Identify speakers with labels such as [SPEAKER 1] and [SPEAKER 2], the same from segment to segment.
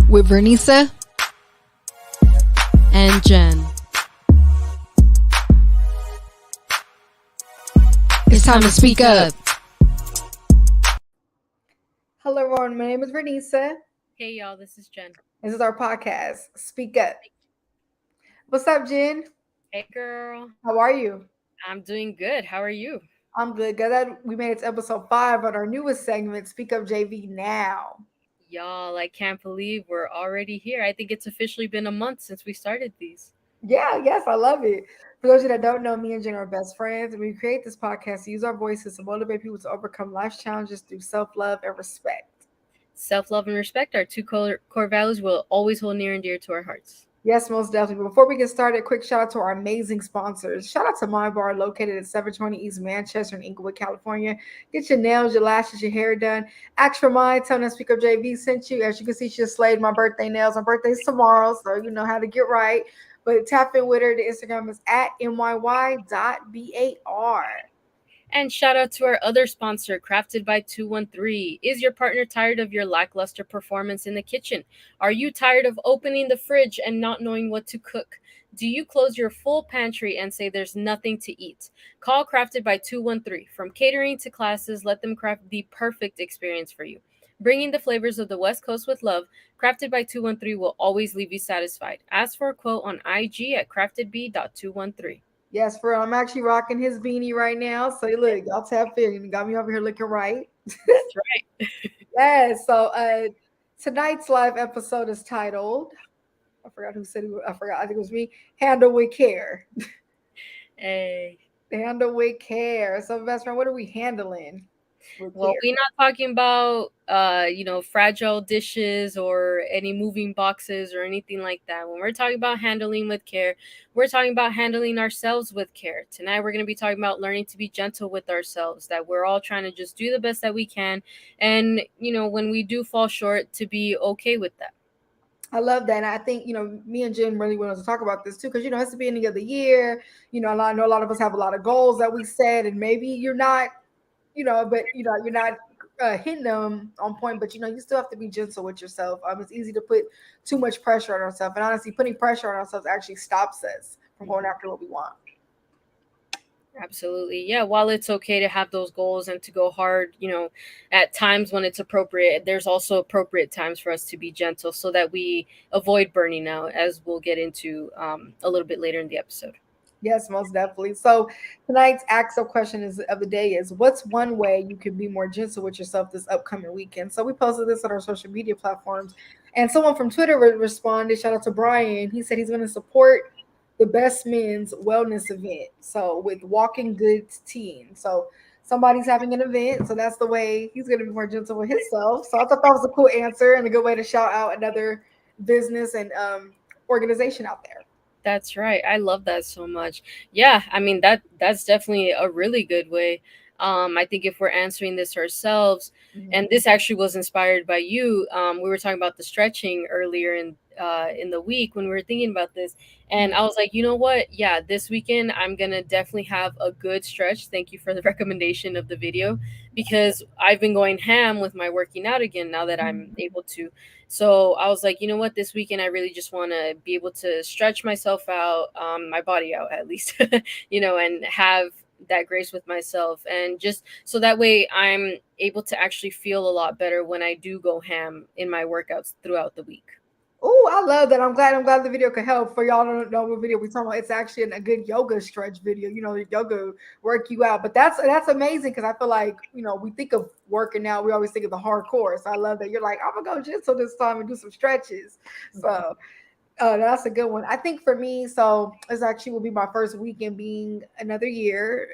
[SPEAKER 1] with Vernisa and Jen. It's time to speak up.
[SPEAKER 2] Hello, everyone. My name is Vernisa.
[SPEAKER 3] Hey, y'all. This is Jen.
[SPEAKER 2] This is our podcast, Speak Up. What's up, Jen?
[SPEAKER 3] Hey, girl.
[SPEAKER 2] How are you?
[SPEAKER 3] I'm doing good. How are you?
[SPEAKER 2] I'm good. We made it to episode 5 on our newest segment, SpeakUpJV Now.
[SPEAKER 3] Y'all, I can't believe we're already here. I think it's officially been a month since we started these.
[SPEAKER 2] Yes, I love it. For those of you that don't know, me and Jen are best friends, and we create this podcast to use our voices to motivate people to overcome life's challenges through self-love and respect.
[SPEAKER 3] Self-love and respect are two core values we'll always hold near and dear to our hearts.
[SPEAKER 2] Yes, most definitely. But before we get started, quick shout out to our amazing sponsors. Shout out to My Bar, located at 720 East Manchester in Inglewood, California. Get your nails, your lashes, your hair done. Ask for mine. Tell them SpeakUpJV sent you. As you can see, she just slayed my birthday nails. My birthday's tomorrow, so you know how to get right. But tap in with her. The Instagram is at myy.bar.
[SPEAKER 3] And shout out to our other sponsor, Crafted by 213. Is your partner tired of your lackluster performance in the kitchen? Are you tired of opening the fridge and not knowing what to cook? Do you close your full pantry and say there's nothing to eat? Call Crafted by 213. From catering to classes, let them craft the perfect experience for you. Bringing the flavors of the West Coast with love, Crafted by 213 will always leave you satisfied. Ask for a quote on IG at craftedb.213.
[SPEAKER 2] Yes, for real. I'm actually rocking his beanie right now. So look, y'all tap in. You got me over here looking right.
[SPEAKER 3] That's right.
[SPEAKER 2] Yes. So tonight's live episode is titled, I forgot who said it. I think it was me. Handle with care.
[SPEAKER 3] Hey.
[SPEAKER 2] Handle with care. So, best friend, what are we handling?
[SPEAKER 3] Well, we're not talking about fragile dishes or any moving boxes or anything like that. When we're talking about handling with care, we're talking about handling ourselves with care. Tonight we're going to be talking about learning to be gentle with ourselves, that we're all trying to just do the best that we can, and when we do fall short, to be okay with that.
[SPEAKER 2] I love that. And I think, me and Jen really wanted to talk about this too, because, it's the beginning of the year. I know a lot of us have a lot of goals that we set, and maybe you're not, but you're not hitting them on point, but you still have to be gentle with yourself. It's easy to put too much pressure on ourselves, and honestly, putting pressure on ourselves actually stops us from going after what we want.
[SPEAKER 3] Absolutely. Yeah. While it's okay to have those goals and to go hard, at times when it's appropriate, there's also appropriate times for us to be gentle so that we avoid burning out, as we'll get into a little bit later in the episode.
[SPEAKER 2] Yes, most definitely. So tonight's actual question of the day is, what's one way you can be more gentle with yourself this upcoming weekend? So we posted this on our social media platforms, and someone from Twitter responded. Shout out to Brian. He said he's going to support the Best Men's Wellness event. So with Walking Goods Teen. So somebody's having an event. So that's the way he's going to be more gentle with himself. So I thought that was a cool answer and a good way to shout out another business and organization out there.
[SPEAKER 3] That's right. I love that so much. Yeah, I mean that's definitely a really good way. I think if we're answering this ourselves, and this actually was inspired by you. We were talking about the stretching earlier in the week when we were thinking about this, and I was like, you know what? Yeah, this weekend I'm gonna definitely have a good stretch. Thank you for the recommendation of the video, because I've been going ham with my working out again now that I'm able to. So I was like, you know what? This weekend I really just want to be able to stretch myself out, my body out at least, and have that grace with myself, and just so that way I'm able to actually feel a lot better when I do go ham in my workouts throughout the week.
[SPEAKER 2] Oh, I love that. I'm glad the video could help. For y'all don't know what video we're talking about, it's actually a good yoga stretch video. The yoga work you out. But that's amazing, because I feel like, we think of working out, we always think of the hardcore. So I love that you're like, I'm gonna go gentle this time and do some stretches. So that's a good one. I think for me, so this actually will be my first weekend being another year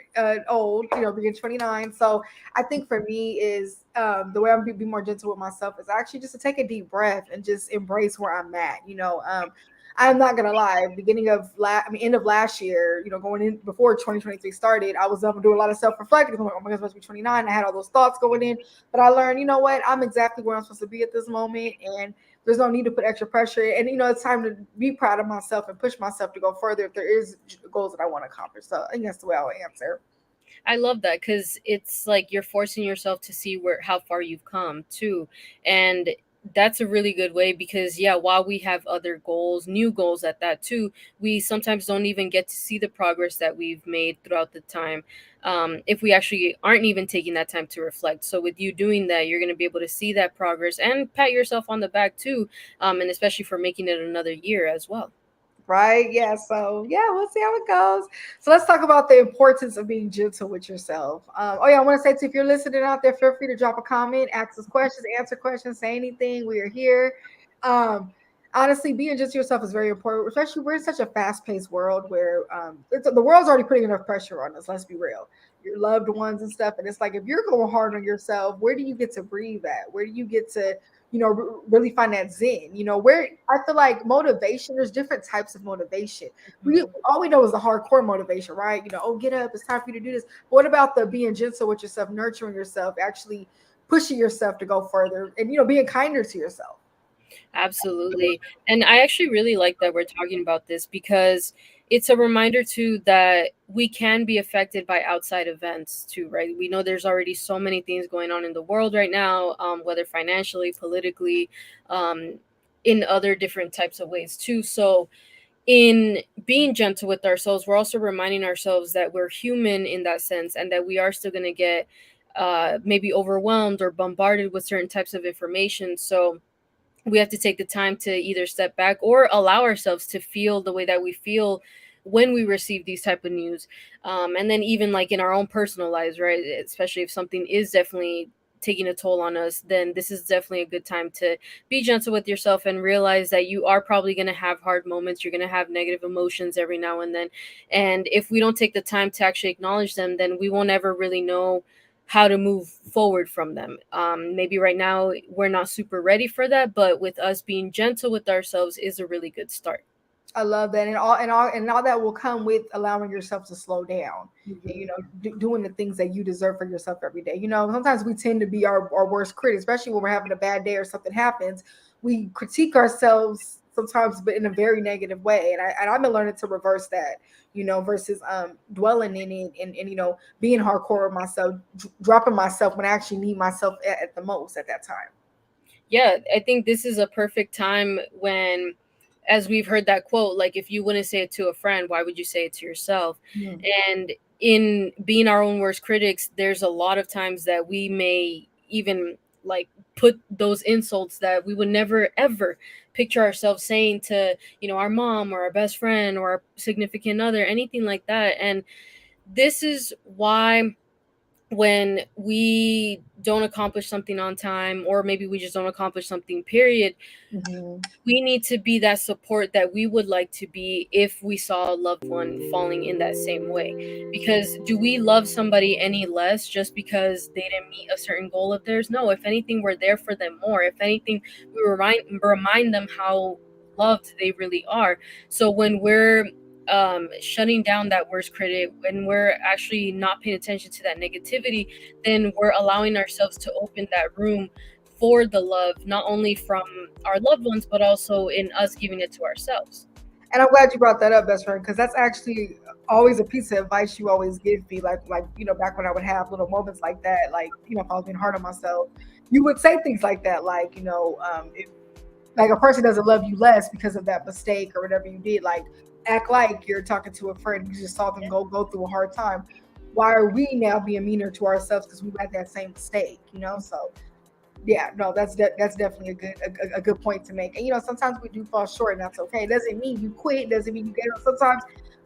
[SPEAKER 2] old, being 29. So I think for me is the way I'm be more gentle with myself is actually just to take a deep breath and just embrace where I'm at. I'm not gonna lie. End of last year, going in before 2023 started, I was doing a lot of self-reflecting. I'm like, oh my God, I'm supposed to be 29. I had all those thoughts going in, but I learned, you know what? I'm exactly where I'm supposed to be at this moment, and there's no need to put extra pressure. And it's time to be proud of myself and push myself to go further if there is goals that I want to accomplish. So I think that's the way I would answer.
[SPEAKER 3] I love that, because it's like you're forcing yourself to see how far you've come too, and that's a really good way, because yeah, while we have other goals, new goals at that too, we sometimes don't even get to see the progress that we've made throughout the time, if we actually aren't even taking that time to reflect. So with you doing that, you're going to be able to see that progress and pat yourself on the back too, and especially for making it another year as well.
[SPEAKER 2] Right? Yeah. So yeah, we'll see how it goes. So let's talk about the importance of being gentle with yourself. Oh yeah, I want to say too, if you're listening out there, feel free to drop a comment, ask us questions, answer questions, say anything. We are here. Um, Honestly, being just yourself is very important, especially we're in such a fast-paced world where the world's already putting enough pressure on us. Let's be real. Your loved ones and stuff, and it's like if you're going hard on yourself, where do you get to breathe at? Where do you get to really find that zen, where I feel like motivation, there's different types of motivation. We
[SPEAKER 3] Mhm.
[SPEAKER 2] all we know is the hardcore motivation, right? Oh, get up, it's time for you to do this. But what about the being gentle with yourself, nurturing yourself, actually pushing yourself to go further, and being kinder to yourself?
[SPEAKER 3] Absolutely. And I actually really like that we're talking about this, because it's a reminder too that we can be affected by outside events too, right? We know there's already so many things going on in the world right now, whether financially, politically, um, in other different types of ways too. So, in being gentle with ourselves, we're also reminding ourselves that we're human in that sense, and that we are still going to get maybe overwhelmed or bombarded with certain types of information. So, we have to take the time to either step back or allow ourselves to feel the way that we feel when we receive these type of news, and then even like in our own personal lives, right? Especially if something is definitely taking a toll on us, then this is definitely a good time to be gentle with yourself and realize that you are probably going to have hard moments, you're going to have negative emotions every now and then, and if we don't take the time to actually acknowledge them, then we won't ever really know how to move forward from them. Maybe right now we're not super ready for that, but with us being gentle with ourselves is a really good start.
[SPEAKER 2] I love that, and all that will come with allowing yourself to slow down, and
[SPEAKER 3] Mhm.
[SPEAKER 2] doing the things that you deserve for yourself every day. Sometimes we tend to be our worst critic, especially when we're having a bad day or something happens. We critique ourselves sometimes, but in a very negative way. And I've been learning to reverse that, versus dwelling in it, and being hardcore with myself, dropping myself when I actually need myself at the most at that time.
[SPEAKER 3] Yeah, I think this is a perfect time when, as we've heard that quote, like if you wouldn't say it to a friend, why would you say it to yourself?
[SPEAKER 2] Mm.
[SPEAKER 3] And in being our own worst critics, there's a lot of times that we may even like put those insults that we would never ever picture ourselves saying to, our mom or our best friend or our significant other, anything like that. And this is why when we don't accomplish something on time, or maybe we just don't accomplish something period,
[SPEAKER 2] Mhm.
[SPEAKER 3] we need to be that support that we would like to be if we saw a loved one falling in that same way. Because do we love somebody any less just because they didn't meet a certain goal of theirs? No, if anything, we're there for them more. If anything, we remind them how loved they really are. So when we're shutting down that worst critic, when we're actually not paying attention to that negativity, then we're allowing ourselves to open that room for the love, not only from our loved ones, but also in us giving it to ourselves.
[SPEAKER 2] And I'm glad you brought that up, best friend, because that's actually always a piece of advice you always give me. Like back when I would have little moments like that, like if I was being hard on myself, you would say things like that, like if like a person doesn't love you less because of that mistake or whatever you did, like act like you're talking to a friend you just saw them go through a hard time. Why are we now being meaner to ourselves because we had that same mistake? So yeah, no, that's definitely a good point to make. And sometimes we do fall short, and that's okay. It doesn't mean you quit. It doesn't mean you get up.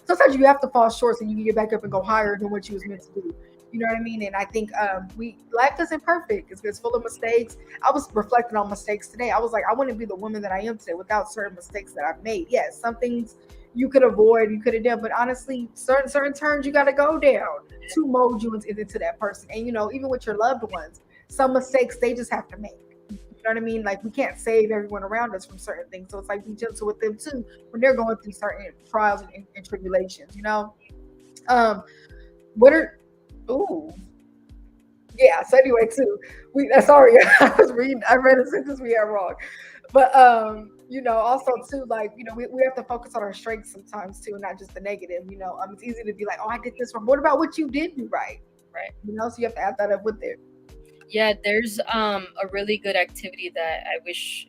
[SPEAKER 2] Sometimes you have to fall short so you can get back up and go higher than what you was meant to do. You know what I mean? And I think we life isn't perfect. It's full of mistakes. I was reflecting on mistakes today. I was like, I wouldn't be the woman that I am today without certain mistakes that I've made. Yes, some things you could avoid, you could have done, but honestly, certain turns you got to go down to mold you into that person. And even with your loved ones, some mistakes they just have to make. You know what I mean? Like we can't save everyone around us from certain things. So it's like be gentle with them too when they're going through certain trials and tribulations. Um, what are ooh, yeah. So anyway, too, we sorry, I read a sentence we had wrong. But also too, like, we have to focus on our strengths sometimes too, and not just the negative. It's easy to be like, oh, I did this wrong. What about what you did do right?
[SPEAKER 3] Right.
[SPEAKER 2] So you have to add that up with it.
[SPEAKER 3] Yeah, there's a really good activity that I wish,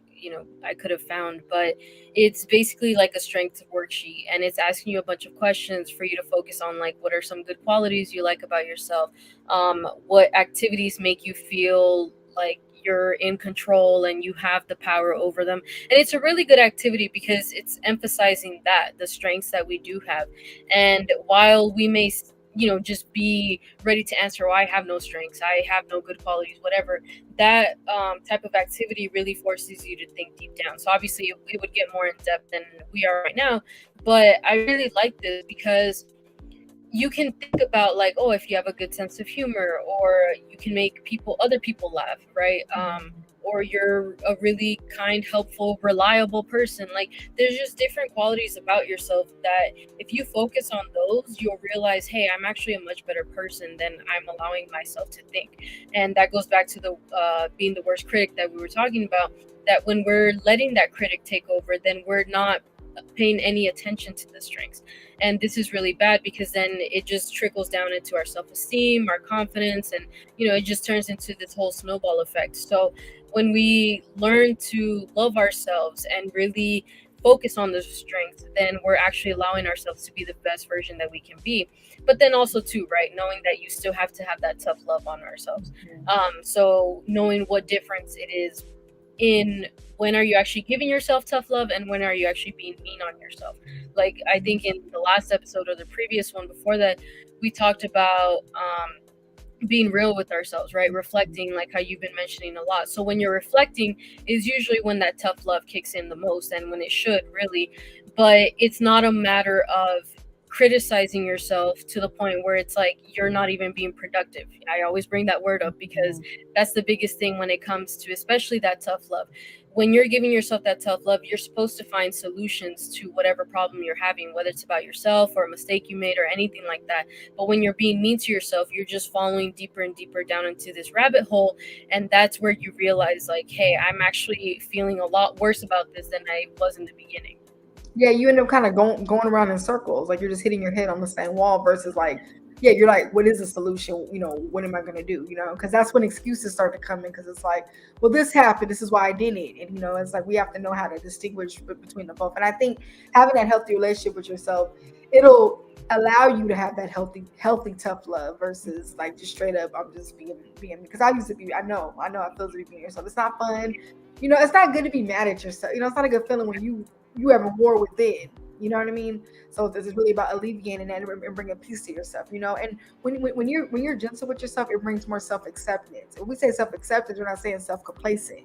[SPEAKER 3] I could have found, but it's basically like a strength worksheet, and it's asking you a bunch of questions for you to focus on, like what are some good qualities you like about yourself, what activities make you feel like you're in control and you have the power over them. And it's a really good activity because it's emphasizing that the strengths that we do have. And while we may just be ready to answer, oh, I have no strengths, I have no good qualities, whatever, that type of activity really forces you to think deep down. So obviously it would get more in depth than we are right now, but I really like this because you can think about, like, oh, if you have a good sense of humor, or you can make other people laugh, right? Or you're a really kind, helpful, reliable person. Like, there's just different qualities about yourself that if you focus on those, you'll realize, hey, I'm actually a much better person than I'm allowing myself to think. And that goes back to the being the worst critic that we were talking about, that when we're letting that critic take over, then we're not paying any attention to the strengths. And this is really bad because then it just trickles down into our self-esteem, our confidence, and it just turns into this whole snowball effect. So when we learn to love ourselves and really focus on the strengths, then we're actually allowing ourselves to be the best version that we can be. But then also too, right, knowing that you still have to have that tough love on ourselves. So knowing what difference it is in when are you actually giving yourself tough love and when are you actually being mean on yourself. Like, I think in the last episode or the previous one before that, we talked about being real with ourselves, right? Reflecting, like how you've been mentioning a lot. So when you're reflecting is usually when that tough love kicks in the most, and when it should, really. But it's not a matter of criticizing yourself to the point where it's like you're not even being productive. I always bring that word up because that's the biggest thing when it comes to especially that tough love. When you're giving yourself that tough love, you're supposed to find solutions to whatever problem you're having, whether it's about yourself or a mistake you made or anything like that. But when you're being mean to yourself, you're just falling deeper and deeper down into this rabbit hole. And that's where you realize, like, hey, I'm actually feeling a lot worse about this than I was in the beginning.
[SPEAKER 2] Yeah, you end up kind of going around in circles, like you're just hitting your head on the same wall versus like, yeah, you're like, what is the solution? What am I going to do? Because that's when excuses start to come in, because it's like, well, this happened, this is why I did it. And it's like we have to know how to distinguish between the both. And I think having that healthy relationship with yourself, it'll allow you to have that healthy tough love versus like just straight up, I'm just being, because I used to be, I know I feel to be being yourself. It's not fun. It's not good to be mad at yourself. It's not a good feeling when you have a war within. You know what I mean? So this is really about alleviating that and bringing peace to yourself. And when you're gentle with yourself, it brings more self-acceptance. When we say self-acceptance, we're not saying self-complacent.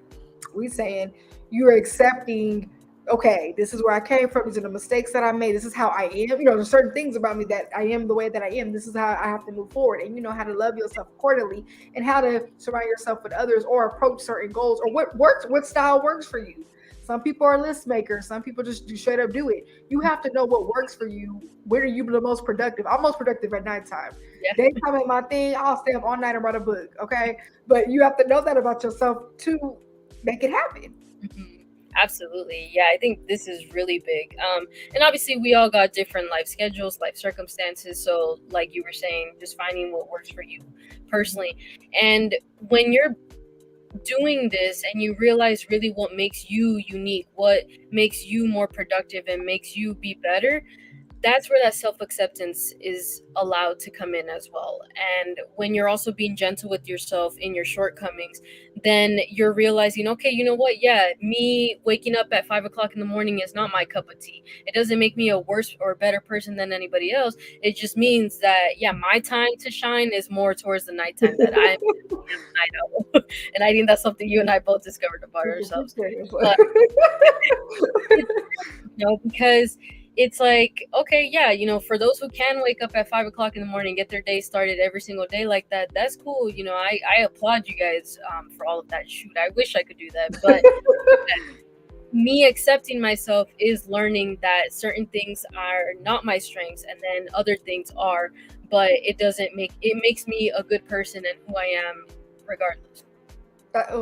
[SPEAKER 2] We're saying you're accepting, okay, this is where I came from. These are the mistakes that I made. This is how I am. There's certain things about me that I am the way that I am. This is how I have to move forward. And you know how to love yourself accordingly, and how to surround yourself with others or approach certain goals, or what works, what style works for you. Some people are list makers. Some people just straight up do it. You have to know what works for you. When are you the most productive? I'm most productive at nighttime. Yeah. Daytime ain't my thing. I'll stay up all night and write a book. Okay. But you have to know that about yourself to make it happen.
[SPEAKER 3] Mm-hmm. Absolutely. Yeah, I think this is really big. And obviously we all got different life schedules, life circumstances. So like you were saying, just finding what works for you personally. And when you're doing this and you realize really what makes you unique, what makes you more productive and makes you be better, that's where that self-acceptance is allowed to come in as well. And when you're also being gentle with yourself in your shortcomings, then you're realizing, okay, you know what? Yeah, me waking up at 5 o'clock in the morning is not my cup of tea. It doesn't make me a worse or better person than anybody else. It just means that, yeah, my time to shine is more towards the nighttime that I'm night owl. And I think that's something you and I both discovered about ourselves. But, because it's like, okay, yeah, for those who can wake up at 5 o'clock in the morning, get their day started every single day like that, that's cool. I applaud you guys for all of that. Shoot, I wish I could do that. But me accepting myself is learning that certain things are not my strengths and then other things are, but it makes me a good person and who I am regardless.
[SPEAKER 2] I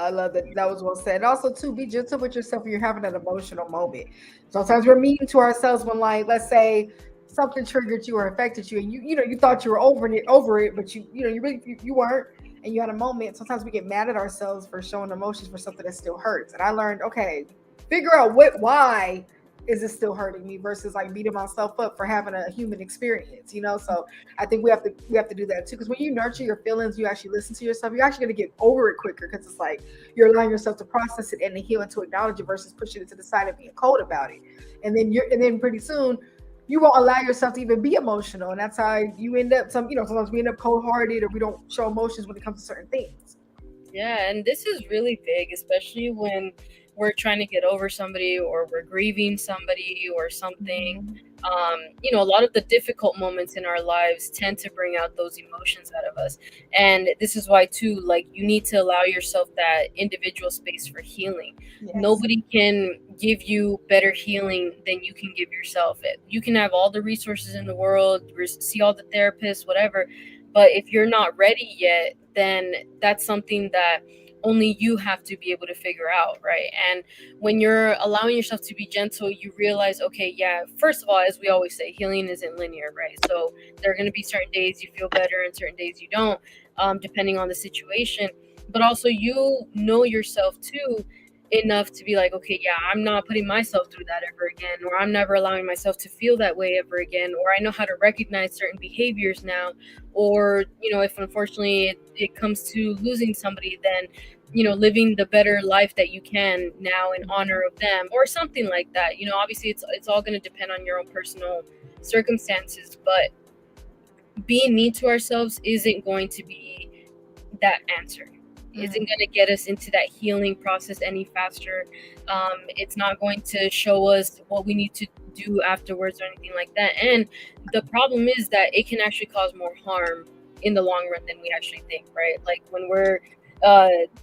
[SPEAKER 2] love that. That was well said. And also, too, be gentle with yourself when you're having an emotional moment. Sometimes we're mean to ourselves when, like, let's say something triggered you or affected you, and you thought you were over it, but you really you weren't. and you had a moment, sometimes we get mad at ourselves for showing emotions for something that still hurts. And I learned, okay, figure out why is it still hurting me versus like beating myself up for having a human experience, you know? So I think we have to do that too. Because when you nurture your feelings, you actually listen to yourself, you're actually gonna get over it quicker because it's like you're allowing yourself to process it and to heal and to acknowledge it versus pushing it to the side and being cold about it. And then pretty soon you won't allow yourself to even be emotional. And that's how you end up sometimes we end up cold hearted or we don't show emotions when it comes to certain things.
[SPEAKER 3] Yeah, and this is really big, especially when we're trying to get over somebody or we're grieving somebody or something.
[SPEAKER 2] Mhm.
[SPEAKER 3] A lot of the difficult moments in our lives tend to bring out those emotions out of us. And this is why, too, like you need to allow yourself that individual space for healing.
[SPEAKER 2] Yes.
[SPEAKER 3] Nobody can give you better healing than you can give yourself. You can have all the resources in the world, see all the therapists, whatever. But if you're not ready yet, then that's something that only you have to be able to figure out, right? And when you're allowing yourself to be gentle, you realize, okay, yeah, first of all, as we always say, healing isn't linear, right? So there are going to be certain days you feel better and certain days you don't, depending on the situation. But also, you know yourself too enough to be like, okay, yeah, I'm not putting myself through that ever again, or I'm never allowing myself to feel that way ever again, or I know how to recognize certain behaviors now, or if unfortunately it comes to losing somebody, then living the better life that you can now in honor of them or something like that. Obviously it's all going to depend on your own personal circumstances, but being mean to ourselves isn't going to be that answer, isn't going to get us into that healing process any faster. It's not going to show us what we need to do afterwards or anything like that. And the problem is that it can actually cause more harm in the long run than we actually think, right? Like when we're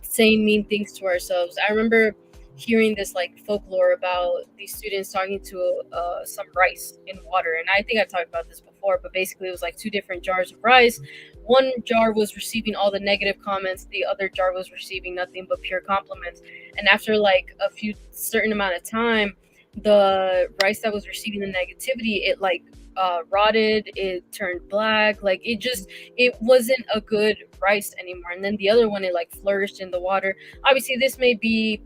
[SPEAKER 3] saying mean things to ourselves. I remember hearing this like folklore about these students talking to some rice in water, and I think I've talked about this before, but basically it was like two different jars of rice. One jar was receiving all the negative comments, the other jar was receiving nothing but pure compliments. And after like a few certain amount of time, the rice that was receiving the negativity, it like rotted, it turned black, like it wasn't a good rice anymore. And then the other one, it like flourished in the water. Obviously this may be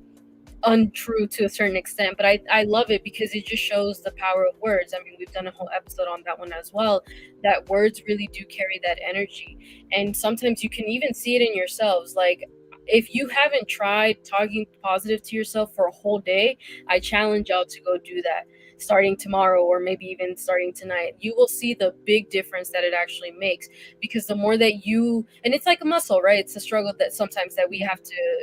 [SPEAKER 3] untrue to a certain extent, but I love it because it just shows the power of words. I mean, we've done a whole episode on that one as well, that words really do carry that energy. And sometimes you can even see it in yourselves. Like if you haven't tried talking positive to yourself for a whole day, I challenge y'all to go do that starting tomorrow or maybe even starting tonight. You will see the big difference that it actually makes, because the more that and it's like a muscle, right? It's a struggle that sometimes that we have to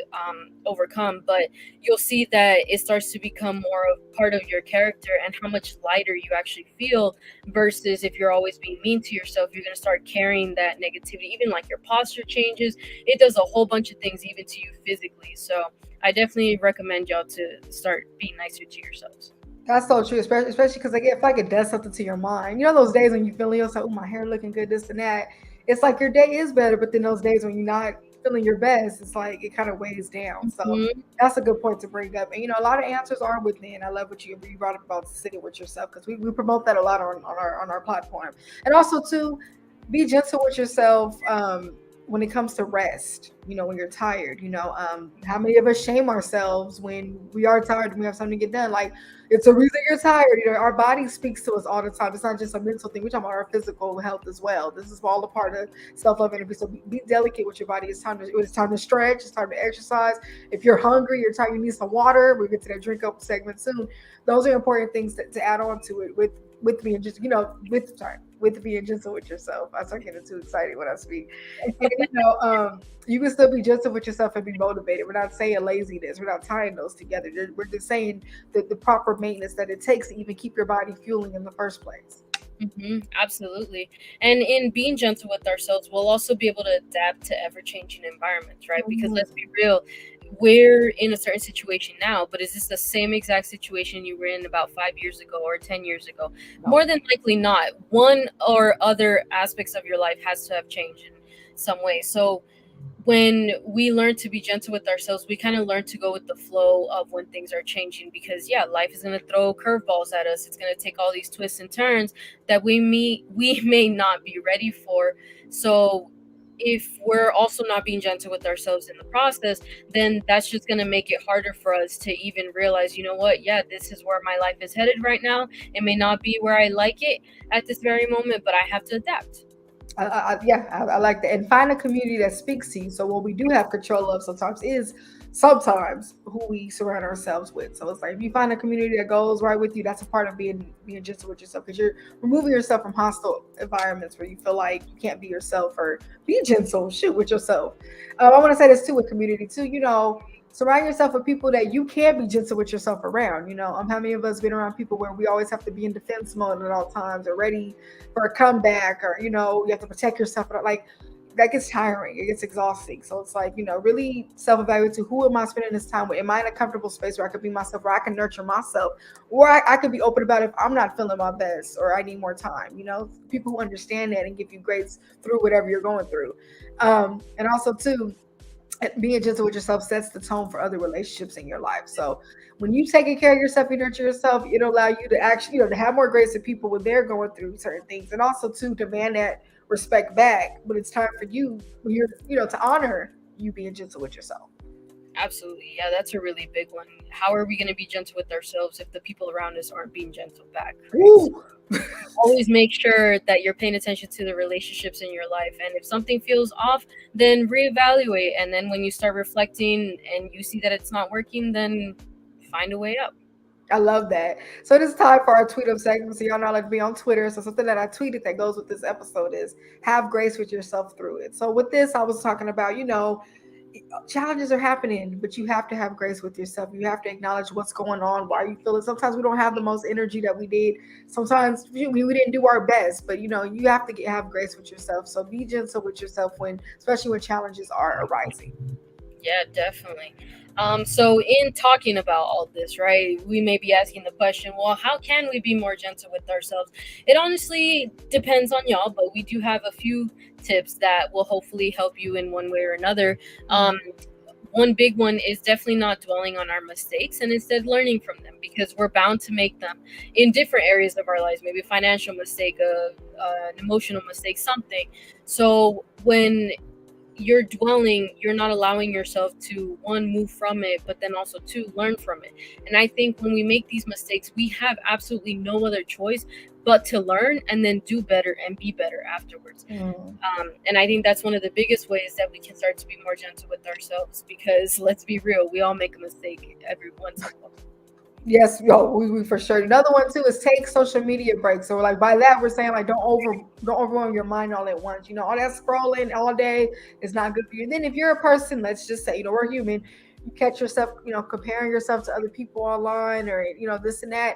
[SPEAKER 3] overcome, but you'll see that it starts to become more of part of your character and how much lighter you actually feel, versus if you're always being mean to yourself, you're going to start carrying that negativity. Even like your posture changes, it does a whole bunch of things even to you physically. So I definitely recommend y'all to start being nicer to yourselves.
[SPEAKER 2] That's so true, especially because like if like it does something to your mind, you know those days when you feel yourself, oh my hair looking good, this and that. It's like your day is better, but then those days when you're not feeling your best, it's like it kind of weighs down. So
[SPEAKER 3] Mhm.
[SPEAKER 2] that's a good point to bring up. And a lot of answers are within. I love what you brought up about sitting with yourself because we promote that a lot on our platform. And also to be gentle with yourself when it comes to rest, when you're tired. How many of us shame ourselves when we are tired and we have something to get done? Like it's a reason you're tired. Our body speaks to us all the time. It's not just a mental thing. We're talking about our physical health as well. This is all a part of self-love and abuse. So be delicate with your body. It's time to stretch. It's time to exercise. If you're hungry, you're tired, you need some water. We'll get to that drink up segment soon. Those are important things to add on to it with being just with being gentle with yourself. I start getting too excited when I speak. And you can still be gentle with yourself and be motivated. We're not saying laziness. We're not tying those together. We're just saying the proper maintenance that it takes to even keep your body fueling in the first place.
[SPEAKER 3] Absolutely. And in being gentle with ourselves, we'll also be able to adapt to ever changing environments, right? Because let's be real, we're in a certain situation now, but is this the same exact situation you were in about 5 years ago or 10 years ago?
[SPEAKER 2] No.
[SPEAKER 3] More than likely not. One or other aspects of your life has to have changed in some way. So when we learn to be gentle with ourselves, we kind of learn to go with the flow of when things are changing, because yeah, life is going to throw curveballs at us. It's going to take all these twists and turns that we may not be ready for. So if we're also not being gentle with ourselves in the process, then that's just going to make it harder for us to even realize, you know what, yeah, this is where my life is headed right now. It may not be where I like it at this very moment, but I have to adapt.
[SPEAKER 2] I like that. And find a community that speaks to you. So what we do have control of sometimes who we surround ourselves with. So it's like if you find a community that goes right with you, that's a part of being gentle with yourself, because you're removing yourself from hostile environments where you feel like you can't be yourself. Or be gentle, shoot with yourself. I want to say this too with community too. Surround yourself with people that you can be gentle with yourself around. How many of us been around people where we always have to be in defense mode at all times, or ready for a comeback, or you have to protect yourself. Like that gets tiring. It gets exhausting. So it's like, really self-evaluate to who am I spending this time with? Am I in a comfortable space where I could be myself, where I can nurture myself, or I could be open about if I'm not feeling my best or I need more time. People who understand that and give you grace through whatever you're going through. And also too, being gentle with yourself sets the tone for other relationships in your life. So when you taking care of yourself, you nurture yourself, it'll allow you to actually, to have more grace to people when they're going through certain things, and also to demand that respect back when it's time for you, when you're, to honor you being gentle with yourself.
[SPEAKER 3] Absolutely. Yeah, that's a really big one. How are we going to be gentle with ourselves if the people around us aren't being gentle back? Right? Always make sure that you're paying attention to the relationships in your life. And if something feels off, then reevaluate. And then when you start reflecting and you see that it's not working, then find a way up.
[SPEAKER 2] I love that. So it is time for our tweet up segment. So y'all know I like to be on Twitter. So something that I tweeted that goes with this episode is have grace with yourself through it. So with this, I was talking about, challenges are happening, but you have to have grace with yourself. You have to acknowledge what's going on, why you feel it. Sometimes we don't have the most energy that we did. Sometimes we didn't do our best, but you have to have grace with yourself. So be gentle with yourself especially when challenges are arising.
[SPEAKER 3] Yeah, definitely. So in talking about all this, right, we may be asking the question, well, how can we be more gentle with ourselves? It honestly depends on y'all, but we do have a few tips that will hopefully help you in one way or another. One big one is definitely not dwelling on our mistakes and instead learning from them, because we're bound to make them in different areas of our lives, maybe a financial mistake, an emotional mistake, something. So when you're dwelling, you're not allowing yourself to, one, move from it, but then also two, learn from it. And I think when we make these mistakes, we have absolutely no other choice but to learn and then do better and be better afterwards. And I think that's one of the biggest ways that we can start to be more gentle with ourselves, because let's be real, we all make a mistake every once in a while.
[SPEAKER 2] Yes, we for sure. Another one too is take social media breaks. So like by that we're saying like don't overwhelm your mind all at once. All that scrolling all day is not good for you. And then if you're a person, let's just say, we're human, you catch yourself, comparing yourself to other people online, or this and that,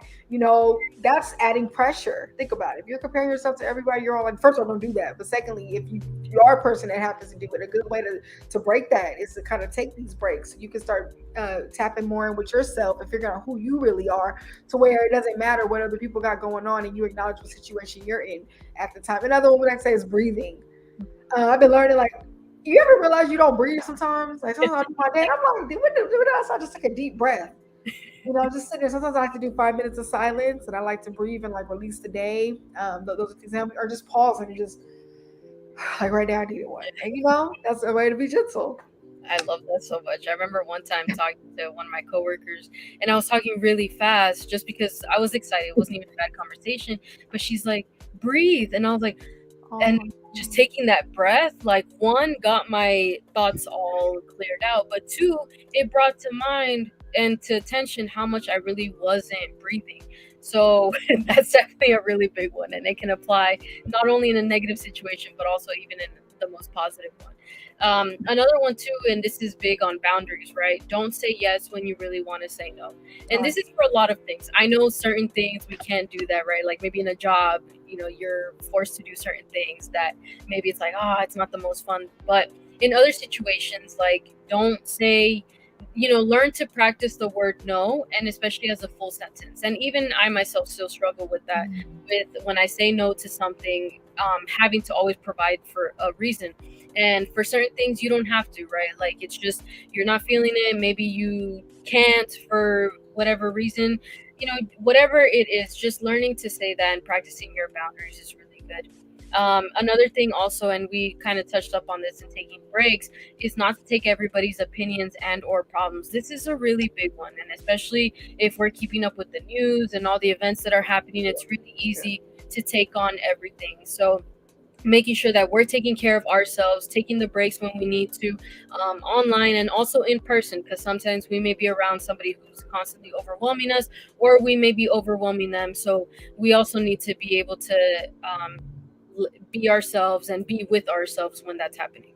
[SPEAKER 2] that's adding pressure. Think about it. If you're comparing yourself to everybody, you're all like, first of all, don't do that. But secondly, if you are a person that happens to do it, a good way to break that is to kind of take these breaks. So you can start tapping more in with yourself and figuring out who you really are, to where it doesn't matter what other people got going on, and you acknowledge what situation you're in at the time. Another one I say is breathing. I've been learning, like, you ever realize you don't breathe sometimes? Like sometimes my day, I'm like, what else? I just take a deep breath. Just sitting there. Sometimes I like to do 5 minutes of silence, and I like to breathe and like release the day. Those things, or just pause and just like right now I need one. And that's a way to be gentle.
[SPEAKER 3] I love that so much. I remember one time talking to one of my coworkers, and I was talking really fast just because I was excited. It wasn't even a bad conversation, but she's like, breathe. And I was like, and just taking that breath, like, one, got my thoughts all cleared out, but two, it brought to mind and to attention how much I really wasn't breathing. So that's definitely a really big one, and it can apply not only in a negative situation, but also even in the most positive one. Another one too, and this is big on boundaries, right? Don't say yes when you really want to say no. And this is for a lot of things. I know certain things we can't do that, right? Like maybe in a job, you're forced to do certain things that maybe it's like, it's not the most fun. But in other situations, like, don't say, learn to practice the word no, and especially as a full sentence. And even I myself still struggle with that, with when I say no to something, having to always provide for a reason. And for certain things, you don't have to, right? Like, it's just, you're not feeling it. Maybe you can't for whatever reason, whatever it is, just learning to say that and practicing your boundaries is really good. Another thing also, and we kind of touched up on this in taking breaks, is not to take everybody's opinions and or problems. This is a really big one, and especially if we're keeping up with the news and all the events that are happening, it's really easy to take on everything. So making sure that we're taking care of ourselves, taking the breaks when we need to, online and also in person, because sometimes we may be around somebody who's constantly overwhelming us, or we may be overwhelming them. So we also need to be able to be ourselves and be with ourselves when that's happening.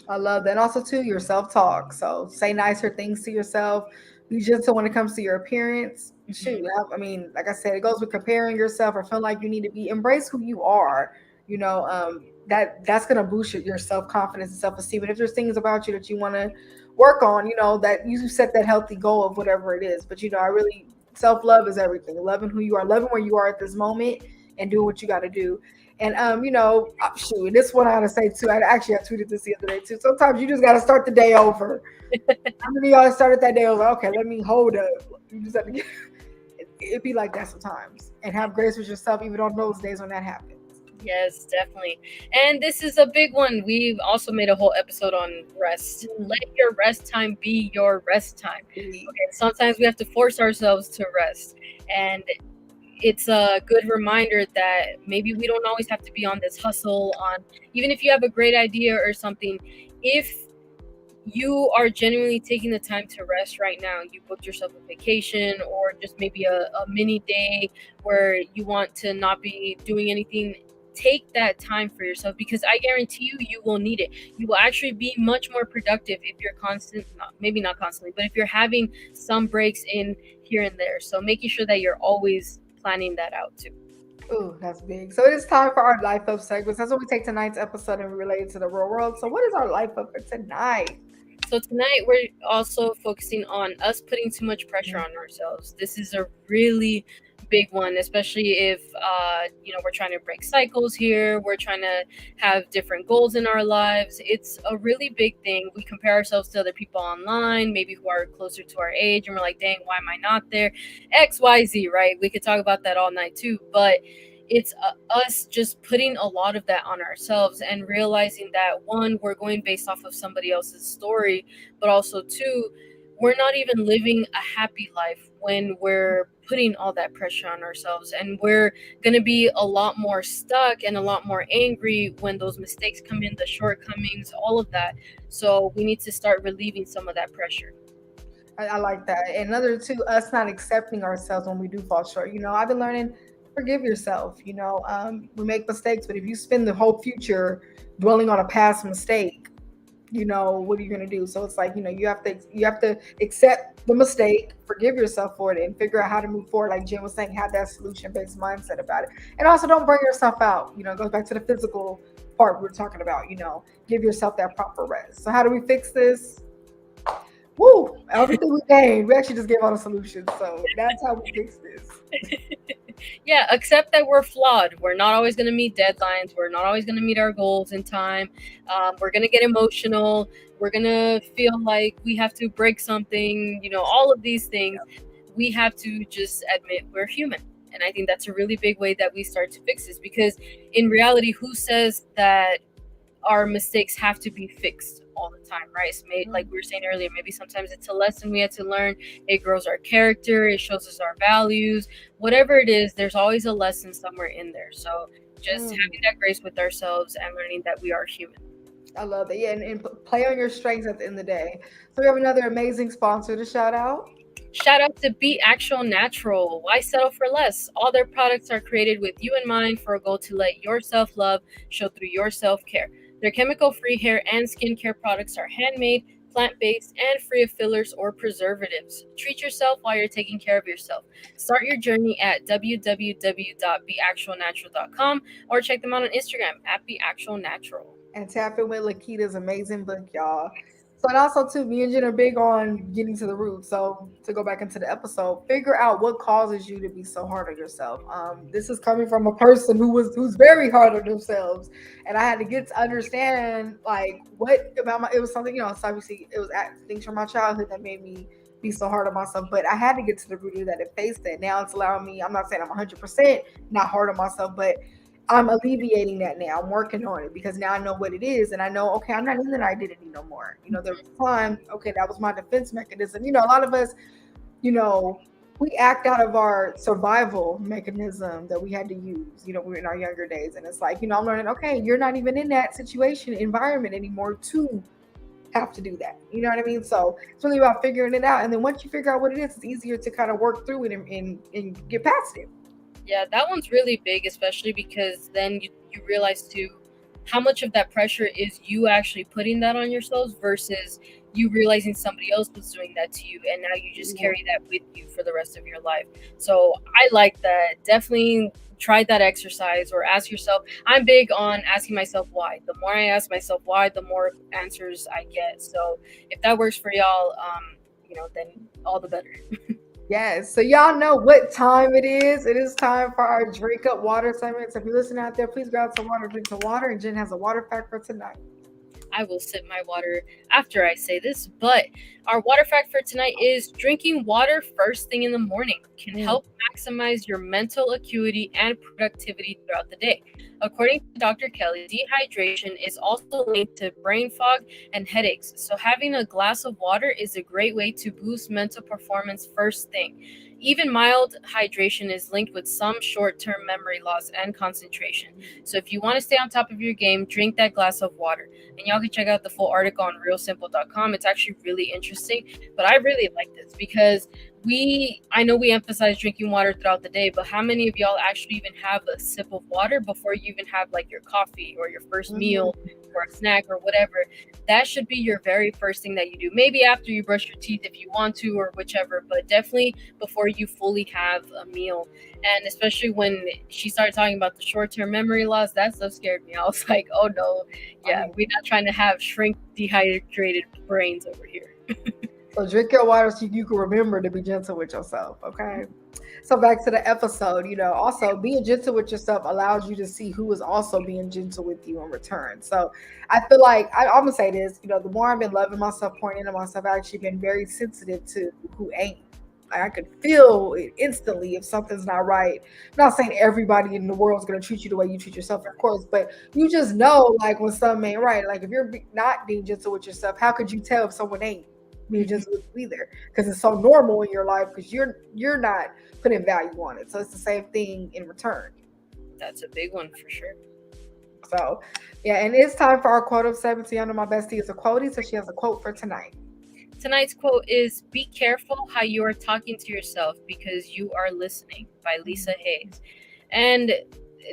[SPEAKER 2] I love that. And also, too, your self talk. So say nicer things to yourself. Be gentle when it comes to your appearance. Shoot, I mean, like I said, it goes with comparing yourself or feeling like you need to be. Embrace who you are. You know, that's gonna boost your self confidence and self esteem. And if there's things about you that you want to work on, you know, that you set that healthy goal of whatever it is. But you know, I really self love is everything. Loving who you are, loving where you are at this moment, and doing what you got to do. And you know, shoot, this one I gotta say too. I tweeted this the other day too. Sometimes you just gotta start the day over. How many of y'all started that day over? Okay, let me hold up. You just have to get it be like that sometimes. And have grace with yourself even on those days when that happens.
[SPEAKER 3] Yes, definitely. And this is a big one. We've also made a whole episode on rest. Let your rest time be your rest time. Okay, sometimes we have to force ourselves to rest. And it's a good reminder that maybe we don't always have to be on this hustle on, even if you have a great idea or something, if you are genuinely taking the time to rest right now, you booked yourself a vacation or just maybe a mini day where you want to not be doing anything, take that time for yourself, because I guarantee you will need it. You will actually be much more productive if you're maybe not constantly, but if you're having some breaks in here and there. So making sure that you're always planning that out too.
[SPEAKER 2] Ooh, that's big. So it is time for our life up segments. That's what we take tonight's episode and relate it to the real world. So what is our life up for tonight?
[SPEAKER 3] So tonight we're also focusing on us putting too much pressure on ourselves. This is a really big one, especially if we're trying to break cycles here. We're trying to have different goals in our lives. It's a really big thing. We compare ourselves to other people online, maybe who are closer to our age, and we're like, dang, why am I not there? XYZ, right? We could talk about that all night too, but it's us just putting a lot of that on ourselves and realizing that, one, we're going based off of somebody else's story, but also two, we're not even living a happy life when we're putting all that pressure on ourselves, and we're going to be a lot more stuck and a lot more angry when those mistakes come in, the shortcomings, all of that. So we need to start relieving some of that pressure.
[SPEAKER 2] I like that. And another two, us not accepting ourselves when we do fall short. You know, I've been learning, forgive yourself. You know, we make mistakes, but if you spend the whole future dwelling on a past mistake, you know, what are you going to do? So it's like, you know, you have to accept the mistake, forgive yourself for it, and figure out how to move forward. Like Jim was saying, have that solution-based mindset about it. And also don't burn yourself out. You know, it goes back to the physical part we're talking about. You know, give yourself that proper rest. So how do we fix this? Woo! Everything we gained, we actually just gave all the solutions. So that's how we fix this.
[SPEAKER 3] Yeah, accept that we're flawed. We're not always going to meet deadlines. We're not always going to meet our goals in time. We're going to get emotional. We're going to feel like we have to break something, you know, all of these things. We have to just admit we're human. And I think that's a really big way that we start to fix this, because in reality, who says that our mistakes have to be fixed all the time, right? It's made, like we were saying earlier, maybe sometimes it's a lesson we had to learn. It grows our character, it shows us our values, whatever it is, there's always a lesson somewhere in there. So just having that grace with ourselves and learning that we are human.
[SPEAKER 2] I love that. Yeah, and play on your strengths at the end of the day. So we have another amazing sponsor to shout out.
[SPEAKER 3] Shout out to Be Actual Natural. Why settle for less? All their products are created with you in mind, for a goal to let your self-love show through your self-care. Their chemical-free hair and skincare products are handmade, plant-based, and free of fillers or preservatives. Treat yourself while you're taking care of yourself. Start your journey at www.beactualnatural.com or check them out on Instagram at beactualnatural.
[SPEAKER 2] And tap in with Lakita's amazing book, y'all. So, and also too, me and Jen are big on getting to the root. So to go back into the episode, figure out what causes you to be so hard on yourself. This is coming from a person who's very hard on themselves, and I had to get to understand like what about it was something, you know. So obviously it was things from my childhood that made me be so hard on myself, but I had to get to the root of that and face that. Now it's allowing me. I'm not saying I'm 100% not hard on myself, but I'm alleviating that now. I'm working on it because now I know what it is, and I know, okay, I'm not in that identity no more. There was a time, okay, that was my defense mechanism. A lot of us, you know, we act out of our survival mechanism that we had to use, we were in our younger days. And it's like, I'm learning, okay, you're not even in that situation, environment anymore to have to do that. You know what I mean? So it's really about figuring it out. And then once you figure out what it is, it's easier to kind of work through it and get past it.
[SPEAKER 3] Yeah, that one's really big, especially because then you realize too how much of that pressure is you actually putting that on yourselves versus you realizing somebody else was doing that to you, and now you just carry that with you for the rest of your life. So I like that. Definitely try that exercise or ask yourself. I'm big on asking myself why. The more I ask myself why, the more answers I get. So if that works for y'all, then all the better.
[SPEAKER 2] Yes. So y'all know what time it is. It is time for our drink up water segment. So if you're listening out there, please grab some water, drink some water. And Jen has a water fact for tonight.
[SPEAKER 3] I will sip my water after I say this, but our water fact for tonight is drinking water first thing in the morning can help maximize your mental acuity and productivity throughout the day. According to Dr. Kelly, dehydration is also linked to brain fog and headaches, so having a glass of water is a great way to boost mental performance first thing. Even mild hydration is linked with some short-term memory loss and concentration. So if you want to stay on top of your game, drink that glass of water. And y'all can check out the full article on realsimple.com. It's actually really interesting. But I really like this because I know we emphasize drinking water throughout the day, but how many of y'all actually even have a sip of water before you even have like your coffee or your first meal or a snack or whatever? That should be your very first thing that you do. Maybe after you brush your teeth if you want to or whichever, but definitely before you fully have a meal. And especially when she started talking about the short-term memory loss, that stuff scared me. I was like, oh no, yeah, we're not trying to have shrink dehydrated brains over here.
[SPEAKER 2] So drink your water so you can remember to be gentle with yourself, okay? So back to the episode, also being gentle with yourself allows you to see who is also being gentle with you in return. So I feel like I'm gonna say this, the more I've been loving myself, pouring into myself, I've actually been very sensitive to who ain't. Like I could feel it instantly if something's not right. I'm not saying everybody in the world is gonna treat you the way you treat yourself, of course, but you just know like when something ain't right. Like if you're not being gentle with yourself, how could you tell if someone ain't being gentle with you either? Because it's so normal in your life because you're not putting value on it. So it's the same thing in return.
[SPEAKER 3] That's a big one for sure.
[SPEAKER 2] So yeah, and it's time for our quote of 70. I know my bestie is a quotey, so she has a quote for tonight.
[SPEAKER 3] Tonight's quote is "Be careful how you are talking to yourself because you are listening" by Lisa Hayes. And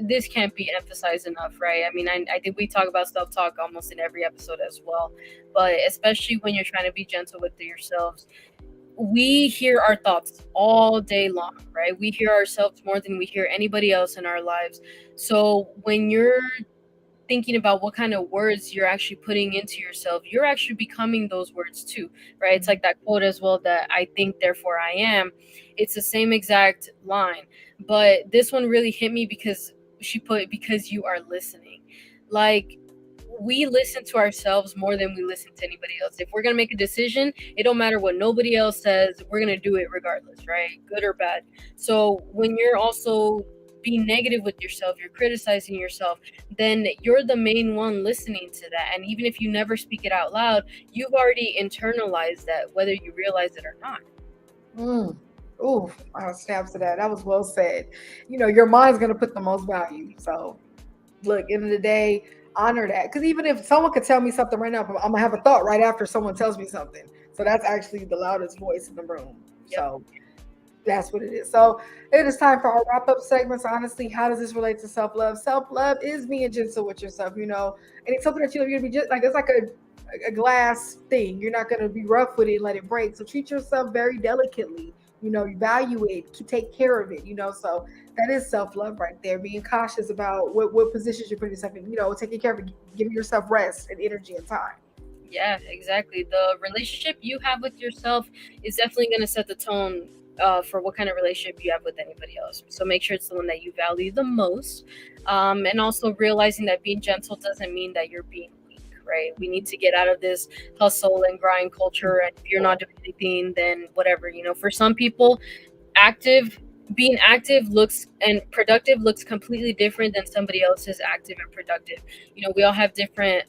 [SPEAKER 3] this can't be emphasized enough, right? I mean, I think we talk about self-talk almost in every episode as well, but especially when you're trying to be gentle with yourselves, we hear our thoughts all day long, right? We hear ourselves more than we hear anybody else in our lives. So when you're thinking about what kind of words you're actually putting into yourself, you're actually becoming those words too, right? It's like that quote as well, that I think therefore I am. It's the same exact line, but this one really hit me because she put because you are listening. Like, we listen to ourselves more than we listen to anybody else. If we're gonna make a decision, it don't matter what nobody else says, we're gonna do it regardless, right? Good or bad. So when you're also being negative with yourself, you're criticizing yourself, then you're the main one listening to that. And even if you never speak it out loud, you've already internalized that, whether you realize it or not.
[SPEAKER 2] Ooh, I snaps to that. That was well said. Your mind's gonna put the most value. So look, end of the day, honor that. Because even if someone could tell me something right now, I'm gonna have a thought right after someone tells me something. So that's actually the loudest voice in the room. Yep. So that's what it is. So it is time for our wrap-up segments. Honestly, how does this relate to self-love? Self-love is being gentle with yourself, and it's something that you're gonna be just like, it's like a glass thing. You're not gonna be rough with it and let it break. So treat yourself very delicately. Evaluate it, take care of it. So that is self-love right there. Being cautious about what positions you're putting yourself in. Taking care of it, giving yourself rest and energy and time.
[SPEAKER 3] Yeah, exactly. The relationship you have with yourself is definitely going to set the tone for what kind of relationship you have with anybody else. So make sure it's the one that you value the most. And also realizing that being gentle doesn't mean that you're being weak, right? We need to get out of this hustle and grind culture. And if you're not doing anything, then whatever. For some people, active being active looks and productive looks completely different than somebody else's active and productive. You know, we all have different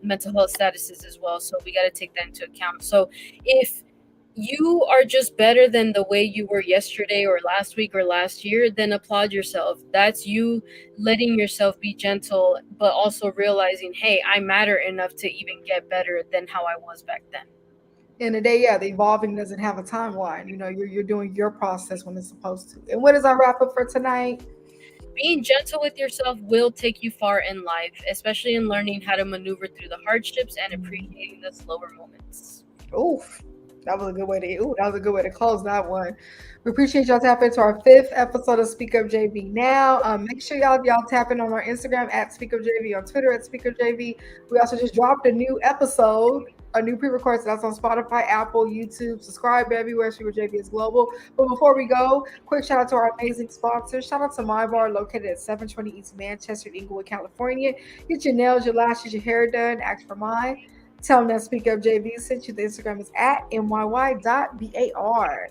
[SPEAKER 3] mental health statuses as well, so we got to take that into account. So if you are just better than the way you were yesterday or last week or last year, then applaud yourself. That's you letting yourself be gentle, but also realizing, hey, I matter enough to even get better than how I was back then.
[SPEAKER 2] In the day, yeah, the evolving doesn't have a timeline. You know, you're doing your process when it's supposed to. And what is our wrap up for tonight?
[SPEAKER 3] Being gentle with yourself will take you far in life, especially in learning how to maneuver through the hardships and appreciating the slower moments.
[SPEAKER 2] Oof. That was a good way to that was a good way to close that one. We appreciate y'all tapping into our 5th episode of Speak Up JV now. Make sure y'all tap in on our Instagram at SpeakUpJV, on Twitter at SpeakUpJV. We also just dropped a new episode, a new pre-record, so that's on Spotify, Apple, YouTube. Subscribe everywhere. Speak Up JV is global. But before we go, quick shout out to our amazing sponsors. Shout out to My Bar, located at 720 East Manchester, Inglewood, California. Get your nails, your lashes, your hair done. Ask for mine. Tell them that Speak Up JV sent you. The Instagram is at myy.bar.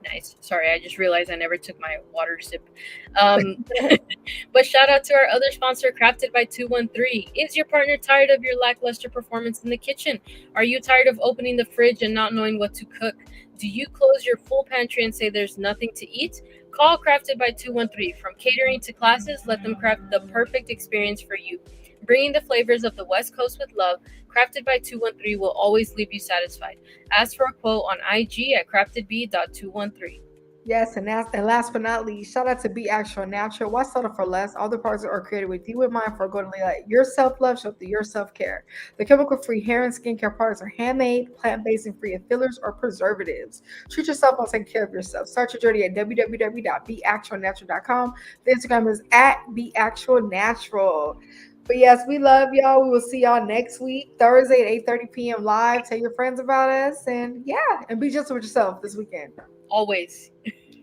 [SPEAKER 3] Nice. Sorry, I just realized I never took my water sip. But shout out to our other sponsor, Crafted by 213. Is your partner tired of your lackluster performance in the kitchen? Are you tired of opening the fridge and not knowing what to cook? Do you close your full pantry and say there's nothing to eat? Call Crafted by 213. From catering to classes, let them craft the perfect experience for you. Bringing the flavors of the West Coast with love, Crafted by 213 will always leave you satisfied. Ask for a quote on IG at craftedb.213.
[SPEAKER 2] Yes, and last but not least, shout out to Be Actual Natural. Why settle for less? All the products are created with you in mind for going to let your self-love show through your self-care. The chemical-free hair and skincare products are handmade, plant-based, and free of fillers or preservatives. Treat yourself while taking care of yourself. Start your journey at www.beactualnatural.com. The Instagram is at BeActualNatural. But yes, we love y'all. We will see y'all next week, Thursday at 8:30 p.m. live. Tell your friends about us. And yeah, and be gentle with yourself this weekend.
[SPEAKER 3] Always.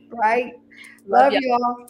[SPEAKER 2] Right? Love y'all.